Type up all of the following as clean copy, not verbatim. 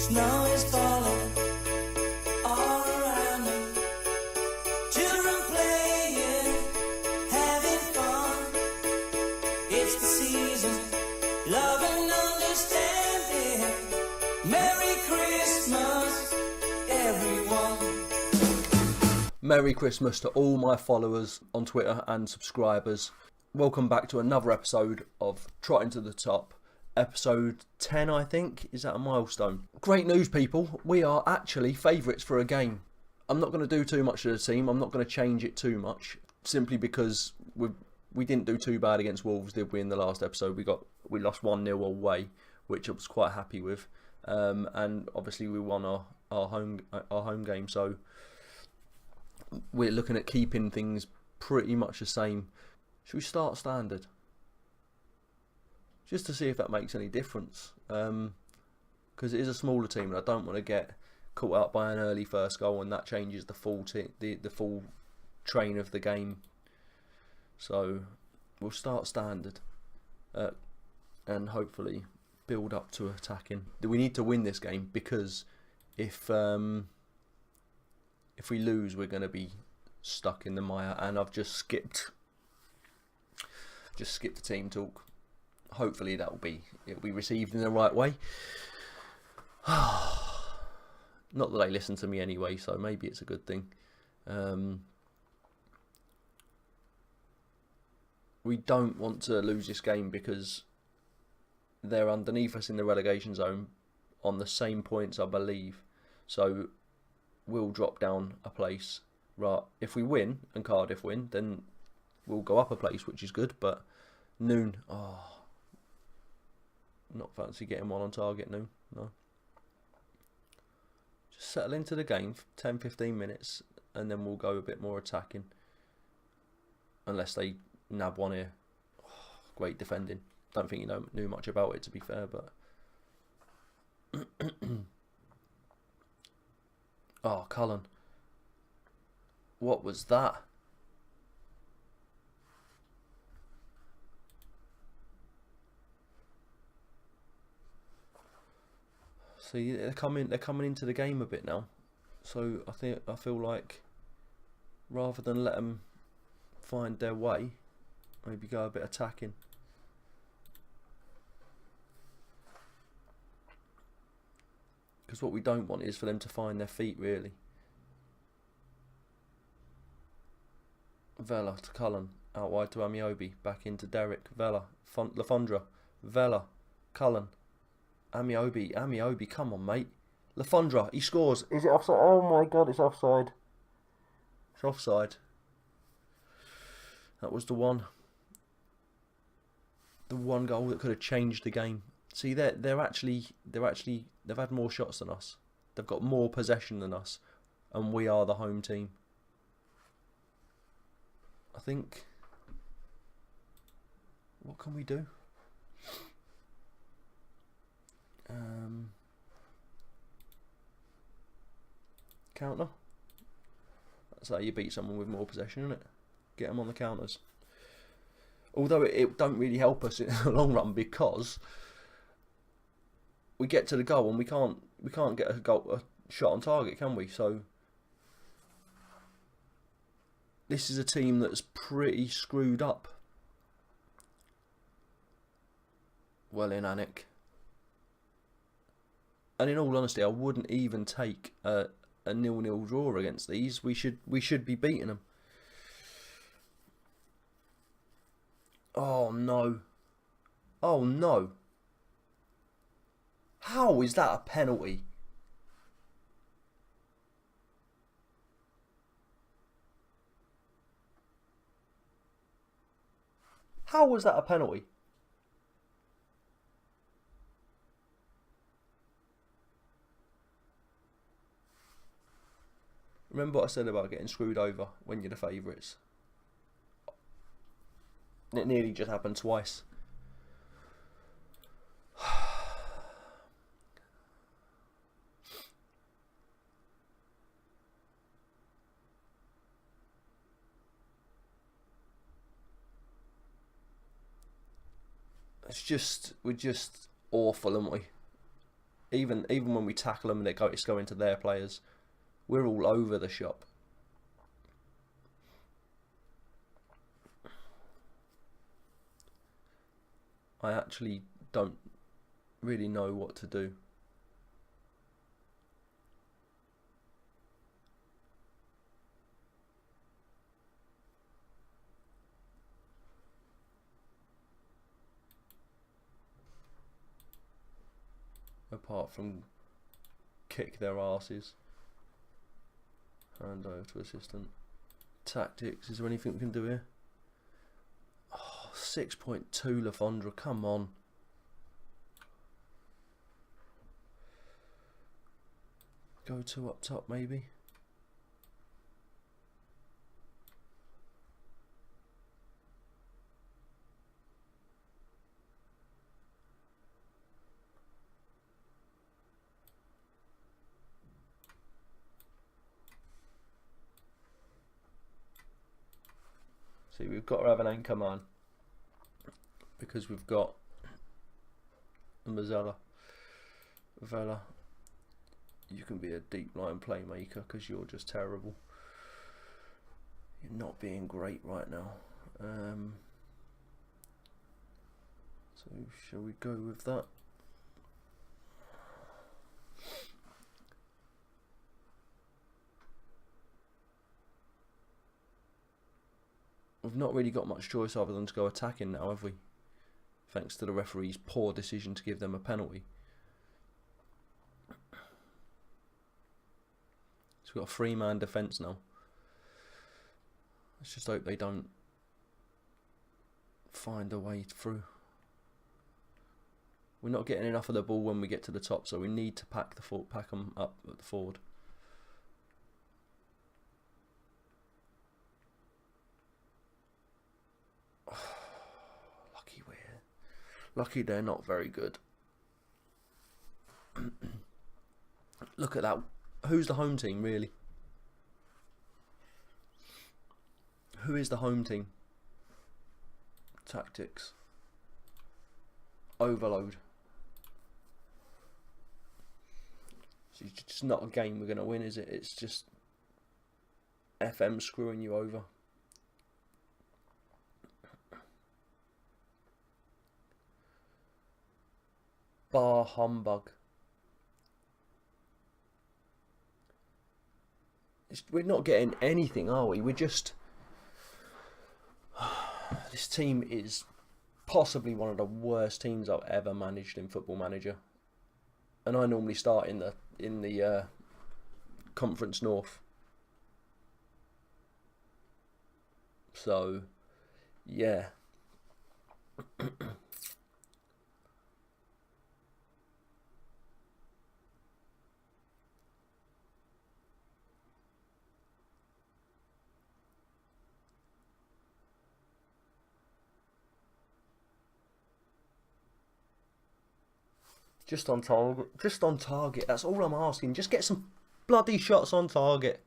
Snow is falling all around me. Children playing, having fun. It's the season, love and understanding. Merry Christmas, everyone. Merry Christmas to all my followers on Twitter and subscribers. Welcome back to another episode of Trotting to the Top. Episode 10, I think. Is that a milestone? Great news, people. We are actually favourites for a game. I'm not going to do too much to the team. I'm not going to change it too much. Simply because we didn't do too bad against Wolves, did we, in the last episode? We lost 1-0 away, which I was quite happy with. And obviously we won our home game, so we're looking at keeping things pretty much the same. Should we start standard? Just to see if that makes any difference. Because it is a smaller team and I don't want to get caught out by an early first goal and that changes the full train of the game. So we'll start standard and hopefully build up to attacking. We need to win this game because if we lose, we're going to be stuck in the mire. And I've just skipped the team talk. Hopefully it'll be received in the right way. Not that they listen to me anyway, so maybe it's a good thing. We don't want to lose this game because they're underneath us in the relegation zone on the same points, I believe. So we'll drop down a place. Right, if we win and Cardiff win, then we'll go up a place, which is good. But Noon, not fancy getting one on target, Noon. No. Just settle into the game for 10-15 minutes and then we'll go a bit more attacking. Unless they nab one here. Great defending. Don't think you knew much about it, to be fair, but oh, Cullen. What was that? See, they're coming into the game a bit now. So I feel like rather than let them find their way, maybe go a bit attacking. Because what we don't want is for them to find their feet, really. Vela to Cullen, out wide to Amiobi, back into Derek, Vela, Lafondra, Vela, Cullen, Amiobi, come on, mate. Lafondra, he scores. Is it offside? Oh my god, it's offside. It's offside. That was the one goal that could have changed the game. See, they've had more shots than us. They've got more possession than us, and we are the home team. I think. What can we do? Counter. That's how you beat someone with more possession, isn't it? Get them on the counters. Although it don't really help us in the long run because we get to the goal and we can't get a shot on target, can we? So this is a team that's pretty screwed up. Well in, Anik. And in all honesty, I wouldn't even take a 0-0 draw against these. We should be beating them. Oh no. Oh no. How is that a penalty? How was that a penalty? Remember what I said about getting screwed over when you're the favourites? It nearly just happened twice. We're just awful, aren't we? Even when we tackle them and it's going to their players, we're all over the shop. I actually don't really know what to do. Apart from kick their asses. Hand over to assistant. Tactics, is there anything we can do here? Oh, 6.2 Lafondra, come on. Go to up top maybe. See, we've got to have an anchor man because we've got Mazzella. Vela, you can be a deep line playmaker because you're just terrible. You're not being great right now. So shall we go with that? We've not really got much choice other than to go attacking now, have we? Thanks to the referee's poor decision to give them a penalty. So we've got a 3-man defence now. Let's just hope they don't find a way through. We're not getting enough of the ball when we get to the top, so we need to pack them up at the forward. Lucky they're not very good. Look at that. Who's the home team, really? Who is the home team? Tactics. Overload. It's just not a game we're going to win, is it? It's just FM screwing you over. Bar humbug. We're not getting anything, are we? We're just... This team is possibly one of the worst teams I've ever managed in Football Manager. And I normally start in the Conference North. So, yeah. Just on target. Just on target. That's all I'm asking. Just get some bloody shots on target.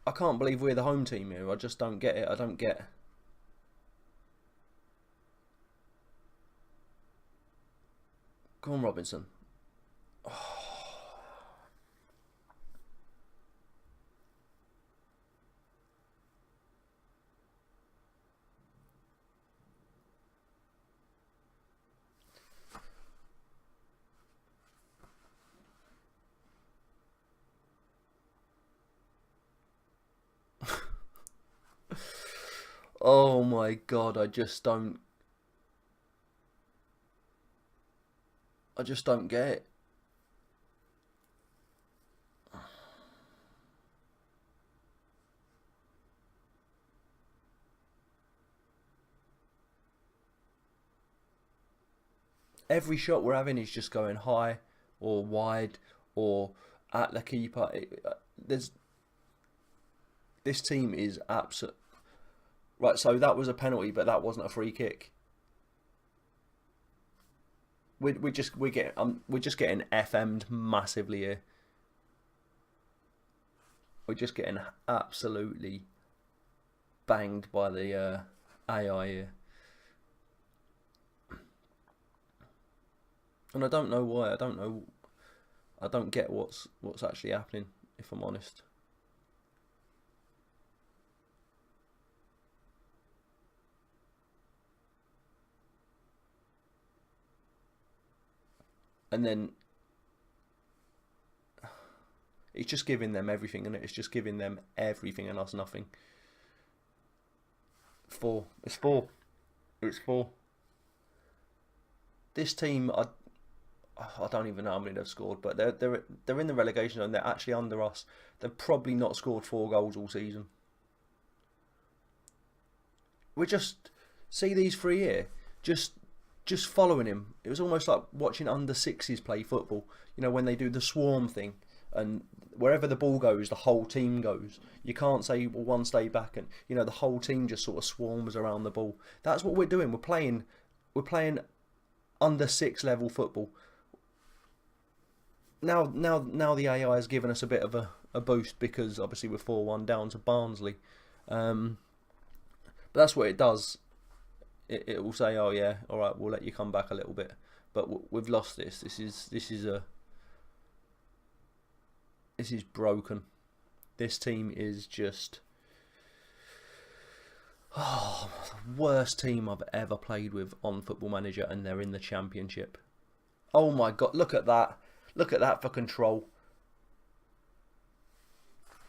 I can't believe we're the home team here. I just don't get it. I don't get. Go on, Robinson. Oh my God, I just don't get it. Every shot we're having is just going high or wide or at the keeper. This team is absolute. Right, so that was a penalty, but that wasn't a free kick. We're just getting FM'd massively here. We're just getting absolutely banged by the AI here. And I don't know why. I don't get what's actually happening, if I'm honest. And then it's just giving them everything, and it's just giving them everything and us nothing. It's four. This team, I don't even know how many they've scored, but they're in the relegation and they're actually under us. They've probably not scored 4 goals all season. We just see these 3 here, just following him. It was almost like watching under 6s play football. You know, when they do the swarm thing, and wherever the ball goes, the whole team goes. You can't say, well, one stay back, and the whole team just sort of swarms around the ball. That's what we're doing. We're playing under 6 level football. Now the AI has given us a bit of a boost, because obviously we're 4-1 down to Barnsley. But that's what it does. It will say, oh yeah, all right, we'll let you come back a little bit, but we've lost this. This is broken. This team is just the worst team I've ever played with on Football Manager, and they're in the Championship. Oh my God, look at that. Look at that for control.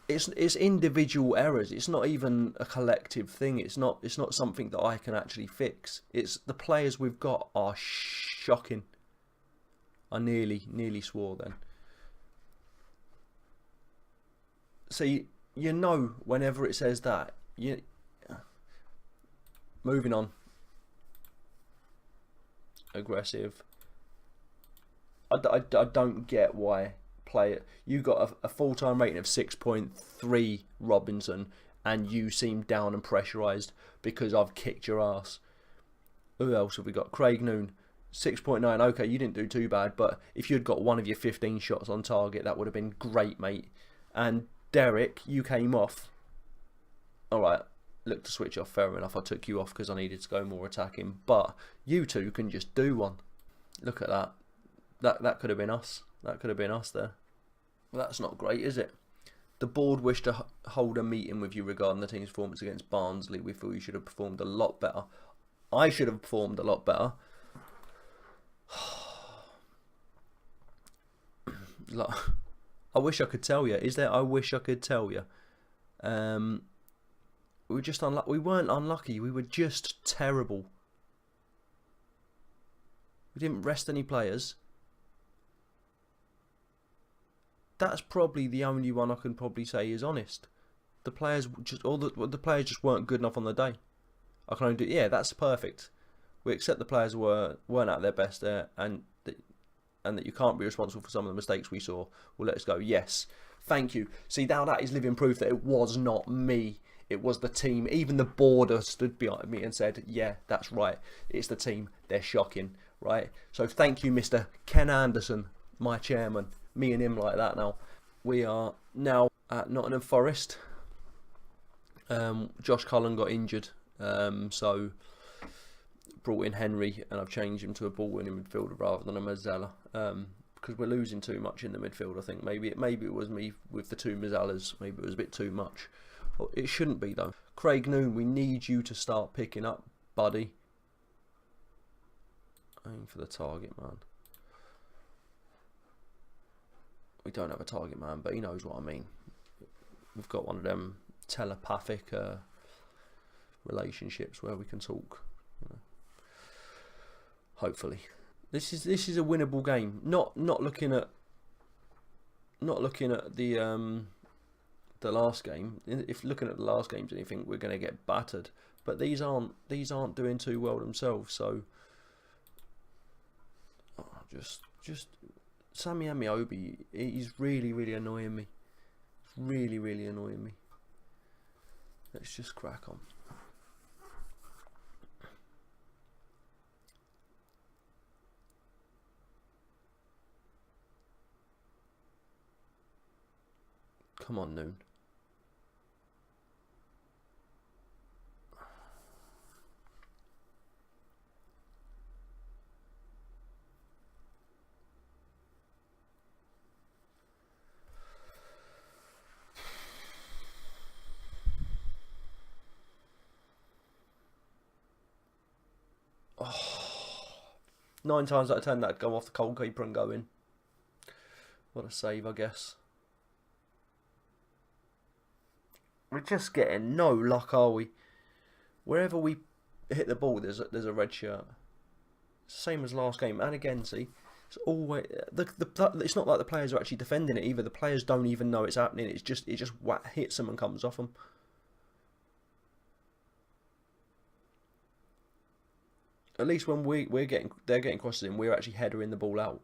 It's individual errors. It's not even a collective thing. It's not something that I can actually fix. It's the players we've got are shocking. I nearly swore then. See, whenever it says that, moving on. Aggressive. I don't get why you got a full-time rating of 6.3, Robinson, and you seem down and pressurised because I've kicked your ass. Who else have we got? Craig Noon, 6.9. Okay, you didn't do too bad, but if you'd got one of your 15 shots on target, that would have been great, mate. And Derek, you came off. Alright, look to switch off, fair enough. I took you off because I needed to go more attacking, but you two can just do one. Look at that. That could have been us. That could have been us there. Well, that's not great, is it? The board wished to hold a meeting with you regarding the team's performance against Barnsley. We feel you should have performed a lot better. I should have performed a lot better. I wish I could tell you. I wish I could tell you. We were just unlucky. We weren't unlucky. We were just terrible. We didn't rest any players. That's probably the only one I can probably say is honest. The players the players just weren't good enough on the day. I can only do, yeah, that's perfect. We accept the players weren't at their best there, and that you can't be responsible for some of the mistakes we saw. Well, let us go. Yes, thank you. See, now that is living proof that it was not me. It was the team. Even the board stood behind me and said, yeah, that's right. It's the team. They're shocking, right? So thank you, Mr. Ken Anderson, my chairman. Me and him like that now. We are now at Nottingham Forest. Josh Cullen got injured, so brought in Henry, and I've changed him to a ball-winning midfielder rather than a Mazzella, because we're losing too much in the midfield. I think maybe it was me with the 2 Mazzellas. Maybe it was a bit too much. Well, it shouldn't be though. Craig Noon, we need you to start picking up, buddy. Aim for the target, man. We don't have a target man, but he knows what I mean. We've got one of them telepathic relationships where we can talk. Hopefully, this is a winnable game. Not looking at the last game. If looking at the last games, and you think we're going to get battered, but these aren't doing too well themselves. So just Sammy Amiobi, he's really, really annoying me. Really, really annoying me. Let's just crack on. Come on, Noon. Oh, 9 times out of 10 that'd go off the goalkeeper and go in. What a save, I guess. We're just getting no luck, are we? Wherever we hit the ball, there's a red shirt. Same as last game, and again, see, it's always it's not like the players are actually defending it either. The players don't even know it's happening. It just hits them and comes off them. At least when they're getting crosses in, we're actually headering the ball out.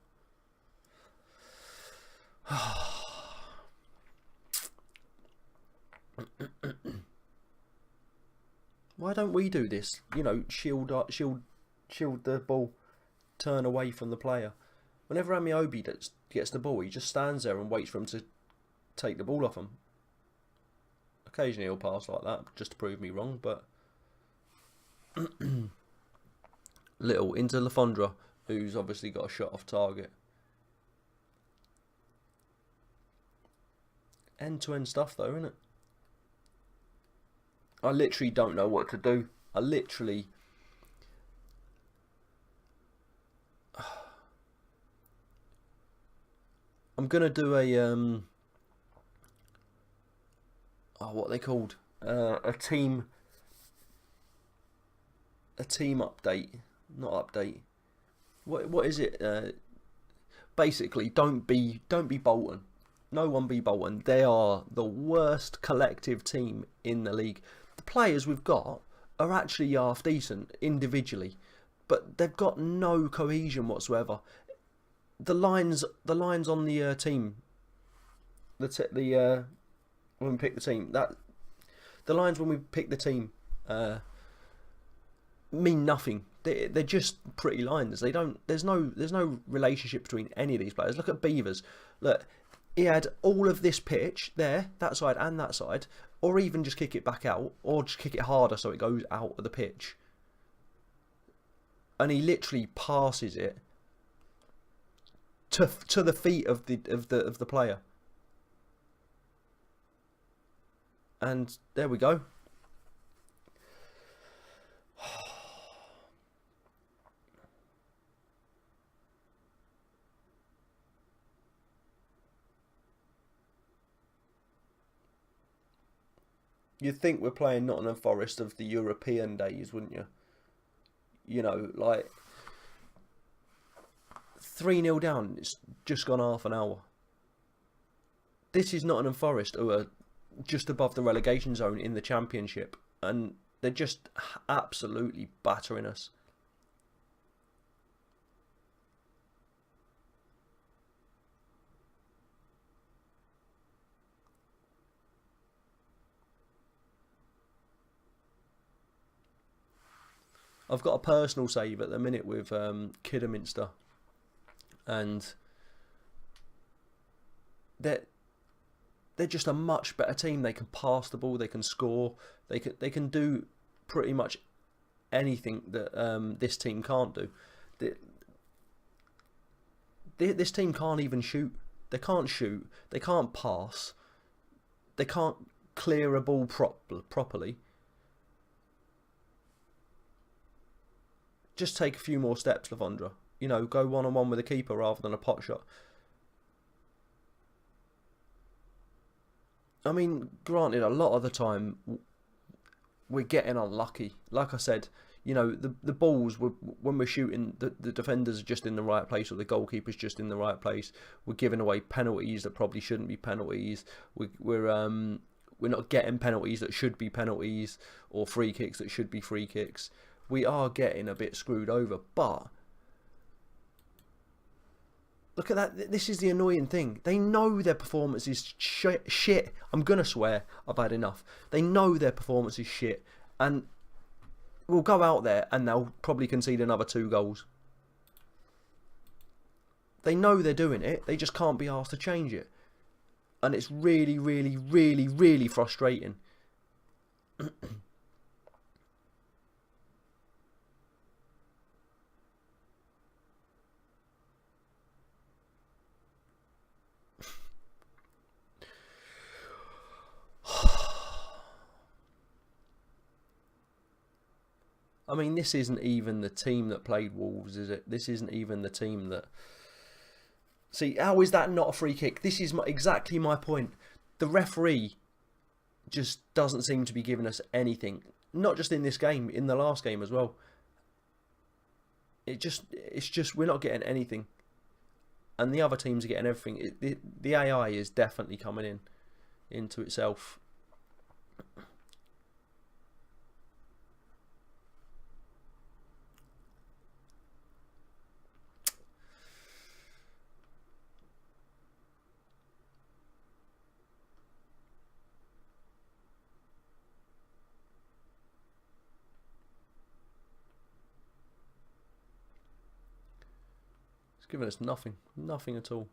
Why don't we do this? You know, shield the ball, turn away from the player. Whenever Amiobi gets the ball, he just stands there and waits for him to take the ball off him. Occasionally he'll pass like that just to prove me wrong, but Little into Lafondra, who's obviously got a shot off target. End-to-end stuff though, isn't it? I literally don't know what to do. I'm gonna do a what are they called? A team update, not update. What is it? Basically, don't be Bolton. No one be Bolton. They are the worst collective team in the league. The players we've got are actually half decent individually, but they've got no cohesion whatsoever. The lines on the team, when we pick the team, the lines when we pick the team mean nothing. They're just pretty lines. There's no relationship between any of these players. Look at Beavers. Look, he had all of this pitch there, that side and that side, or even just kick it back out, or just kick it harder so it goes out of the pitch. And he literally passes it to the feet of the player. And there we go. You'd think we're playing Nottingham Forest of the European days, wouldn't you? You know, like 3-0 down, it's just gone half an hour. This is Nottingham Forest, who are just above the relegation zone in the Championship, and they're just absolutely battering us. I've got a personal save at the minute with Kidderminster, and they're just a much better team. They can pass the ball, they can score, they can do pretty much anything that this team can't do. This team can't even shoot. They can't shoot. They can't pass. They can't clear a ball properly. Just take a few more steps, Lafondra. You know, go one-on-one with the keeper rather than a pot shot. I mean, granted, a lot of the time we're getting unlucky. Like I said, you know, the balls, when we're shooting, the defenders are just in the right place, or the goalkeeper's just in the right place. We're giving away penalties that probably shouldn't be penalties. We're not getting penalties that should be penalties, or free kicks that should be free kicks. We are getting a bit screwed over, but Look at that. This is the annoying thing. They know their performance is shit. I'm going to swear. I've had enough. They know their performance is shit. And we'll go out there and they'll probably concede another 2 goals. They know they're doing it. They just can't be asked to change it. And it's really, really, really, really frustrating. I mean, this isn't even the team that played Wolves, is it? This isn't even the team that... See, how is that not a free kick? This is exactly my point. The referee just doesn't seem to be giving us anything. Not just in this game, in the last game as well. It's just we're not getting anything. And the other teams are getting everything. The AI is definitely coming into itself. Giving us nothing at all.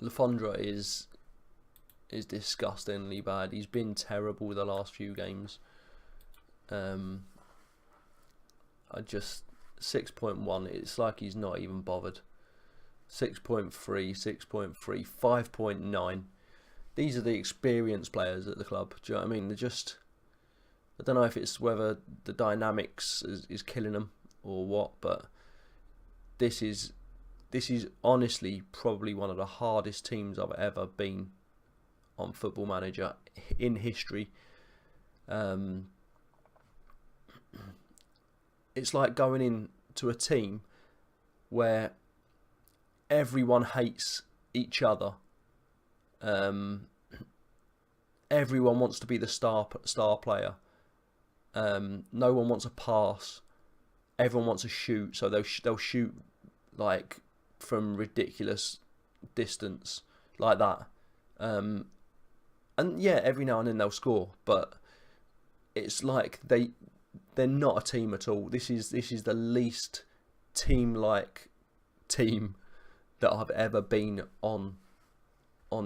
Lafondra is disgustingly bad. He's been terrible the last few games. I just 6.1. It's like he's not even bothered. 6.3, 6.3, 5.9. These are the experienced players at the club. Do you know what I mean? They're just... I don't know if it's whether the dynamics is killing them or what, but this is honestly probably one of the hardest teams I've ever been on Football Manager in history. It's like going into a team where everyone hates each other. Everyone wants to be the star player. No one wants a pass. Everyone wants to shoot, so they'll shoot like from ridiculous distance like that. And yeah, every now and then they'll score, but it's like they're not a team at all. This is the least team-like team that I've ever been on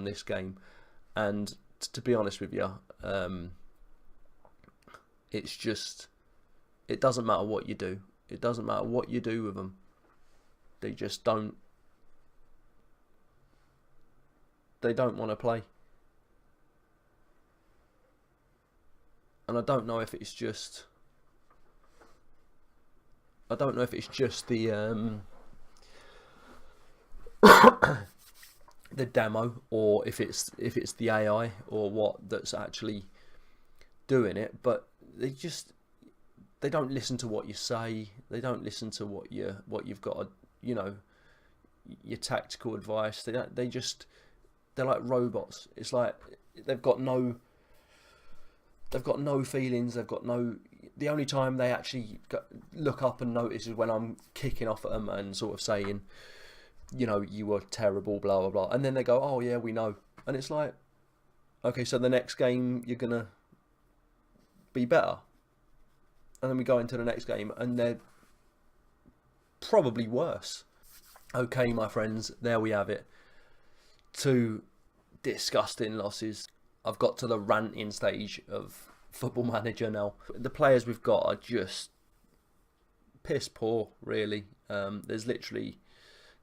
this game. And to be honest with you, it's just, it doesn't matter what you do. It doesn't matter what you do with them. They just don't want to play. And I don't know if it's just the the demo, or if it's the AI or what that's actually doing it, but they don't listen to what you say. They don't listen to what you've got to, you know, your tactical advice. They're like robots. It's like they've got no feelings. The only time they actually look up and notice is when I'm kicking off at them and sort of saying, you know, you were terrible, blah blah blah, and then they go, oh yeah, we know. And it's like, okay, so the next game you're gonna be better, and then we go into the next game and they're probably worse. Okay, my friends, there we have it. 2 disgusting losses. I've got to the ranting stage of Football Manager now. The players we've got are just piss poor, really. There's literally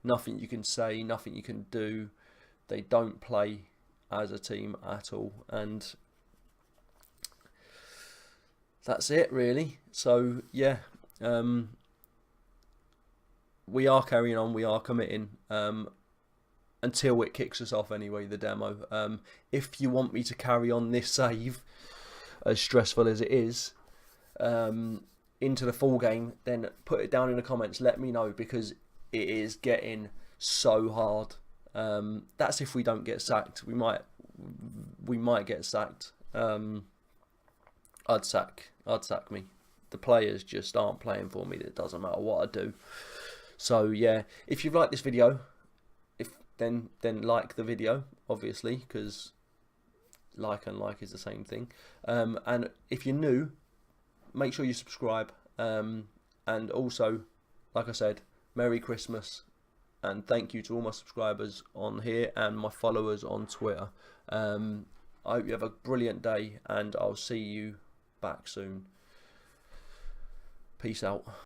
nothing you can say, nothing you can do. They don't play as a team at all, and that's it, really. So yeah, we are carrying on. We are committing until it kicks us off. Anyway, the demo. If you want me to carry on this save, as stressful as it is, into the full game, then put it down in the comments. Let me know, because it is getting so hard. That's if we don't get sacked. We might get sacked. I'd sack me. The players just aren't playing for me. It doesn't matter what I do. So yeah, if you've liked this video, then like the video, obviously, because like and like is the same thing. And if you're new, make sure you subscribe. And also, like I said, Merry Christmas, and thank you to all my subscribers on here and my followers on Twitter. I hope you have a brilliant day, and I'll see you back soon. Peace out.